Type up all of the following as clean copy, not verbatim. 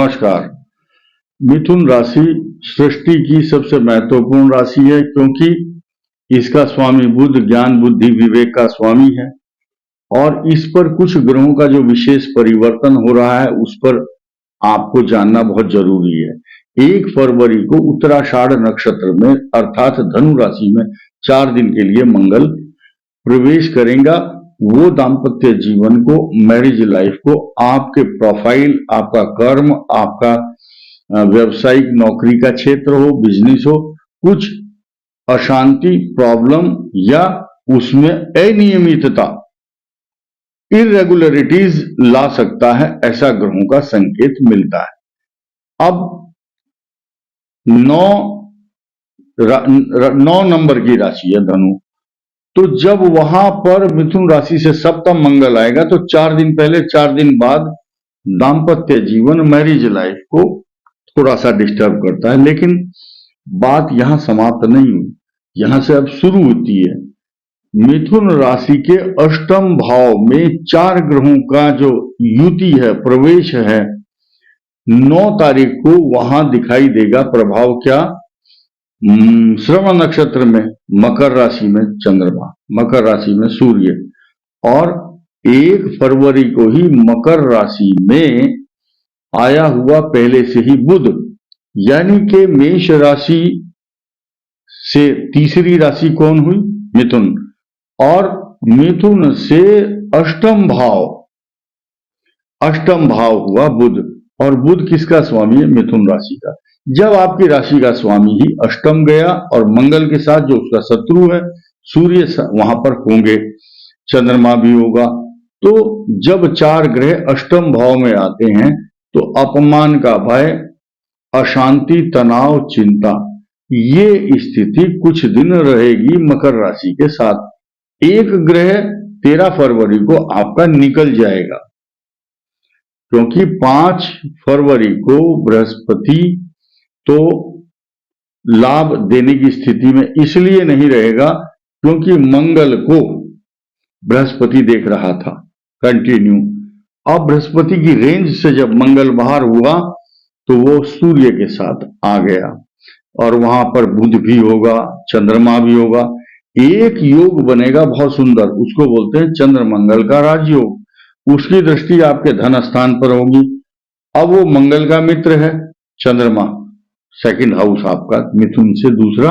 नमस्कार। मिथुन राशि सृष्टि की सबसे महत्वपूर्ण राशि है क्योंकि इसका स्वामी बुध ज्ञान बुद्धि विवेक का स्वामी है और इस पर कुछ ग्रहों का जो विशेष परिवर्तन हो रहा है उस पर आपको जानना बहुत जरूरी है। 1 फरवरी को उत्तराषाढ़ नक्षत्र में अर्थात धनु राशि में 4 दिन के लिए मंगल प्रवेश करेगा। वो दाम्पत्य जीवन को, मैरिज लाइफ को, आपके प्रोफाइल, आपका कर्म, आपका व्यवसायिक नौकरी का क्षेत्र हो, बिजनेस हो, कुछ अशांति, प्रॉब्लम या उसमें अनियमितता, इरेगुलरिटीज ला सकता है, ऐसा ग्रहों का संकेत मिलता है। अब 9 नंबर की राशि है धनु, तो जब वहां पर मिथुन राशि से सप्तम मंगल आएगा तो 4 दिन पहले 4 दिन बाद दाम्पत्य जीवन, मैरिज लाइफ को थोड़ा सा डिस्टर्ब करता है। लेकिन बात यहां समाप्त नहीं हुई, यहां से अब शुरू होती है। मिथुन राशि के अष्टम भाव में 4 ग्रहों का जो युति है, प्रवेश है, 9 तारीख को वहां दिखाई देगा प्रभाव। क्या? श्रवण नक्षत्र में मकर राशि में चंद्रमा, मकर राशि में सूर्य, और 1 फरवरी को ही मकर राशि में आया हुआ पहले से ही बुध, यानी कि मेष राशि से तीसरी राशि कौन हुई? मिथुन, और मिथुन से अष्टम भाव हुआ बुध, और बुध किसका स्वामी है? मिथुन राशि का। जब आपकी राशि का स्वामी ही अष्टम गया और मंगल के साथ जो उसका शत्रु है सूर्य वहां पर होंगे, चंद्रमा भी होगा, तो जब 4 ग्रह अष्टम भाव में आते हैं तो अपमान का भय, अशांति, तनाव, चिंता, ये स्थिति कुछ दिन रहेगी मकर राशि के साथ। 1 ग्रह 13 फरवरी को आपका निकल जाएगा क्योंकि 5 फरवरी को बृहस्पति तो लाभ देने की स्थिति में इसलिए नहीं रहेगा क्योंकि मंगल को बृहस्पति देख रहा था कंटिन्यू। अब बृहस्पति की रेंज से जब मंगल बाहर हुआ तो वो सूर्य के साथ आ गया और वहां पर बुध भी होगा, चंद्रमा भी होगा, एक योग बनेगा बहुत सुंदर, उसको बोलते हैं चंद्र मंगल का राजयोग। उसकी दृष्टि आपके धन स्थान पर होगी। अब वो मंगल का मित्र है चंद्रमा, सेकंड हाउस आपका मिथुन से दूसरा,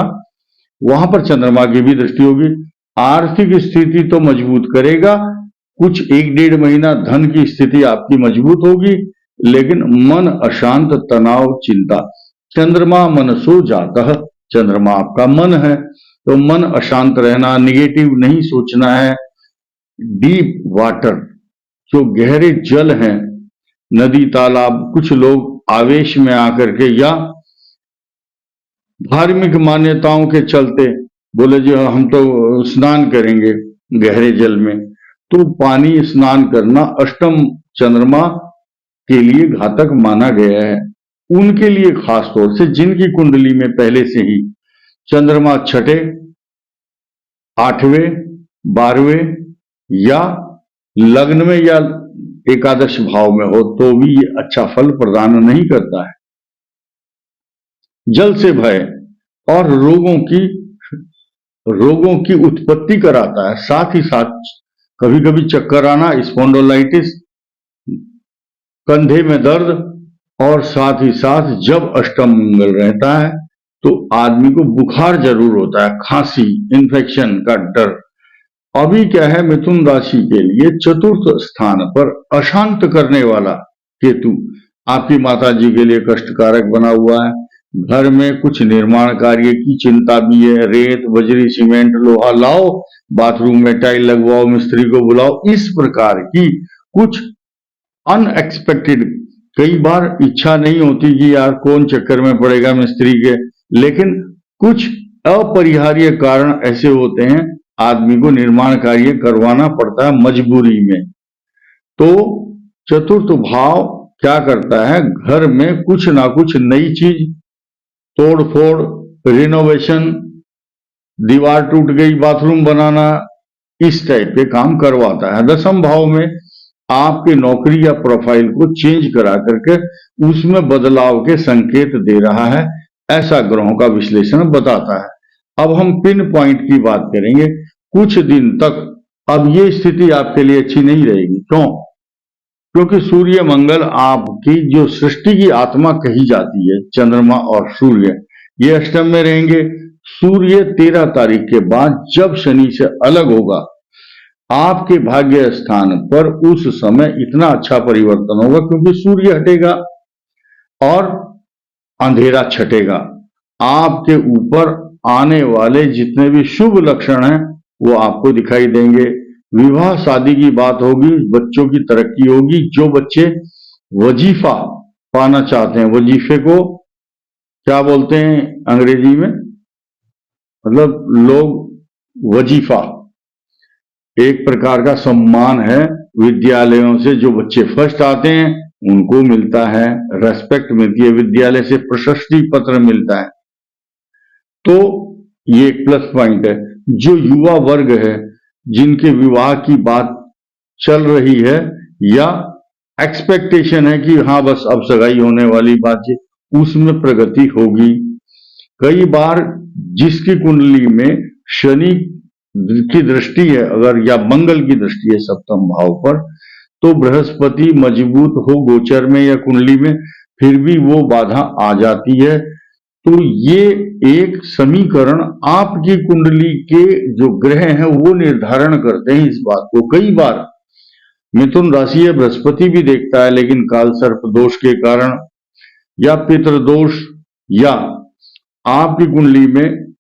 वहां पर चंद्रमा की भी दृष्टि होगी। आर्थिक स्थिति तो मजबूत करेगा, कुछ 1-1.5 महीना धन की स्थिति आपकी मजबूत होगी, लेकिन मन अशांत, तनाव, चिंता। चंद्रमा मन सो जाता है, चंद्रमा आपका मन है, तो मन अशांत रहना, निगेटिव नहीं सोचना है। डीप वाटर, जो गहरे जल हैं, नदी, तालाब, कुछ लोग आवेश में आकर के या धार्मिक मान्यताओं के चलते बोले जी हम तो स्नान करेंगे गहरे जल में, तो पानी स्नान करना अष्टम चंद्रमा के लिए घातक माना गया है। उनके लिए खास तौर से जिनकी कुंडली में पहले से ही चंद्रमा 6, 8वें, 12वें या लग्न में या एकादश भाव में हो तो भी ये अच्छा फल प्रदान नहीं करता है। जल से भय और रोगों की उत्पत्ति कराता है, साथ ही साथ कभी कभी चक्कर आना, स्पॉन्डिलाइटिस, कंधे में दर्द, और साथ ही साथ जब अष्टम मंगल रहता है तो आदमी को बुखार जरूर होता है, खांसी, इन्फेक्शन का डर। अभी क्या है, मिथुन राशि के लिए 4th स्थान पर अशांत करने वाला केतु आपकी माता जी के लिए कष्टकारक बना हुआ है। घर में कुछ निर्माण कार्य की चिंता भी है, रेत, बजरी, सीमेंट, लोहा लाओ, बाथरूम में टाइल लगवाओ, मिस्त्री को बुलाओ, इस प्रकार की कुछ अनएक्सपेक्टेड, कई बार इच्छा नहीं होती कि यार कौन चक्कर में पड़ेगा मिस्त्री के, लेकिन कुछ अपरिहार्य कारण ऐसे होते हैं, आदमी को निर्माण कार्य करवाना पड़ता है मजबूरी में। तो 4th भाव क्या करता है, घर में कुछ ना कुछ नई चीज, तोड़ फोड़, रिनोवेशन, दीवार टूट गई, बाथरूम बनाना, इस टाइप के काम करवाता है। 10वें भाव में आपकी नौकरी या प्रोफाइल को चेंज करा करके उसमें बदलाव के संकेत दे रहा है, ऐसा ग्रहों का विश्लेषण बताता है। अब हम पिन पॉइंट की बात करेंगे। कुछ दिन तक अब ये स्थिति आपके लिए अच्छी नहीं रहेगी। क्यों? क्योंकि सूर्य मंगल आपकी जो सृष्टि की आत्मा कही जाती है, चंद्रमा और सूर्य, ये अष्टम में रहेंगे। सूर्य 13 तारीख के बाद जब शनि से अलग होगा आपके भाग्य स्थान पर, उस समय इतना अच्छा परिवर्तन होगा क्योंकि सूर्य हटेगा और अंधेरा छटेगा। आपके ऊपर आने वाले जितने भी शुभ लक्षण हैं वो आपको दिखाई देंगे। विवाह शादी की बात होगी, बच्चों की तरक्की होगी। जो बच्चे वजीफा पाना चाहते हैं, वजीफे को क्या बोलते हैं अंग्रेजी में, मतलब लोग वजीफा एक प्रकार का सम्मान है। विद्यालयों से जो बच्चे फर्स्ट आते हैं उनको मिलता है, रेस्पेक्ट मिलती है, विद्यालय से प्रशस्ति पत्र मिलता है। तो ये एक प्लस पॉइंट है। जो युवा वर्ग है, जिनके विवाह की बात चल रही है या एक्सपेक्टेशन है कि हाँ बस अब सगाई होने वाली बात है, उसमें प्रगति होगी। कई बार जिसकी कुंडली में शनि की दृष्टि है अगर, या मंगल की दृष्टि है सप्तम भाव पर, तो बृहस्पति मजबूत हो गोचर में या कुंडली में, फिर भी वो बाधा आ जाती है। तो ये एक समीकरण आपकी कुंडली के जो ग्रह हैं वो निर्धारण करते हैं इस बात को। कई बार मिथुन राशि है, बृहस्पति भी देखता है, लेकिन काल सर्प दोष के कारण या पितृदोष या आपकी कुंडली में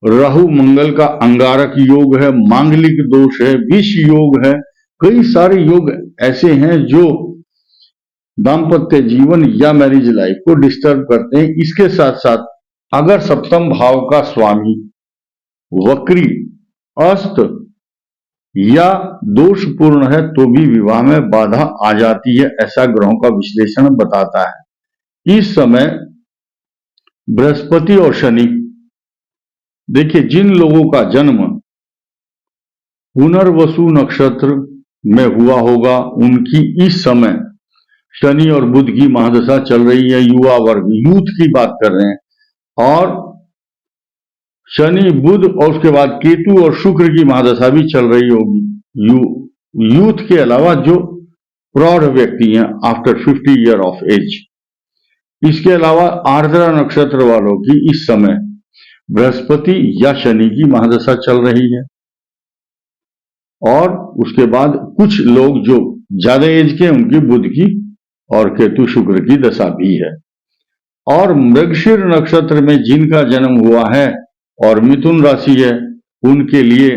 राहु मंगल का अंगारक योग है, मांगलिक दोष है, विष योग है, कई सारे योग ऐसे हैं जो दाम्पत्य जीवन या मैरिज लाइफ को डिस्टर्ब करते हैं। इसके साथ साथ अगर सप्तम भाव का स्वामी वक्री, अस्त या दोषपूर्ण है तो भी विवाह में बाधा आ जाती है, ऐसा ग्रहों का विश्लेषण बताता है। इस समय बृहस्पति और शनि, देखिए जिन लोगों का जन्म पुनर्वसु नक्षत्र में हुआ होगा उनकी इस समय शनि और बुध की महादशा चल रही है। युवा वर्ग, यूथ की बात कर रहे हैं, और शनि बुध और उसके बाद केतु और शुक्र की महादशा भी चल रही होगी। यूथ के अलावा जो प्रौढ़ व्यक्ति हैं आफ्टर 50 ईयर ऑफ एज, इसके अलावा आर्द्रा नक्षत्र वालों की इस समय बृहस्पति या शनि की महादशा चल रही है। और उसके बाद कुछ लोग जो ज्यादा एज के उनकी बुध की और केतु शुक्र की दशा भी है। और मृगशिर नक्षत्र में जिनका जन्म हुआ है और मिथुन राशि है, उनके लिए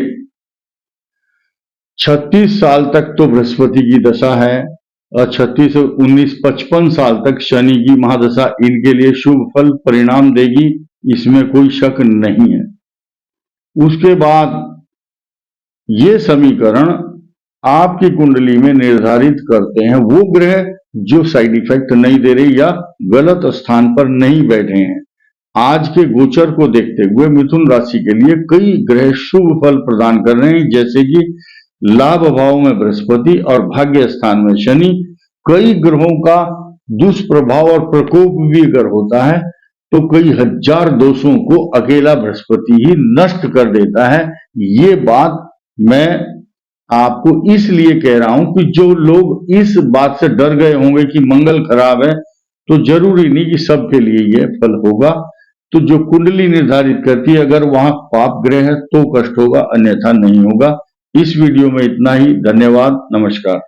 36 साल तक तो बृहस्पति की दशा है और 36 से 19 55 साल तक शनि की महादशा इनके लिए शुभ फल परिणाम देगी, इसमें कोई शक नहीं है। उसके बाद ये समीकरण आपकी कुंडली में निर्धारित करते हैं वो ग्रह जो साइड इफेक्ट नहीं दे रहे या गलत स्थान पर नहीं बैठे हैं। आज के गोचर को देखते हुए मिथुन राशि के लिए कई ग्रह शुभ फल प्रदान कर रहे हैं, जैसे कि लाभ भाव में बृहस्पति और भाग्य स्थान में शनि। कई ग्रहों का दुष्प्रभाव और प्रकोप भी अगर होता है तो कई हजार दोषों को अकेला बृहस्पति ही नष्ट कर देता है। ये बात मैं आपको इसलिए कह रहा हूं कि जो लोग इस बात से डर गए होंगे कि मंगल खराब है, तो जरूरी नहीं कि सबके लिए यह फल होगा। तो जो कुंडली निर्धारित करती है, अगर वहां पाप ग्रह है तो कष्ट होगा, अन्यथा नहीं होगा। इस वीडियो में इतना ही। धन्यवाद, नमस्कार।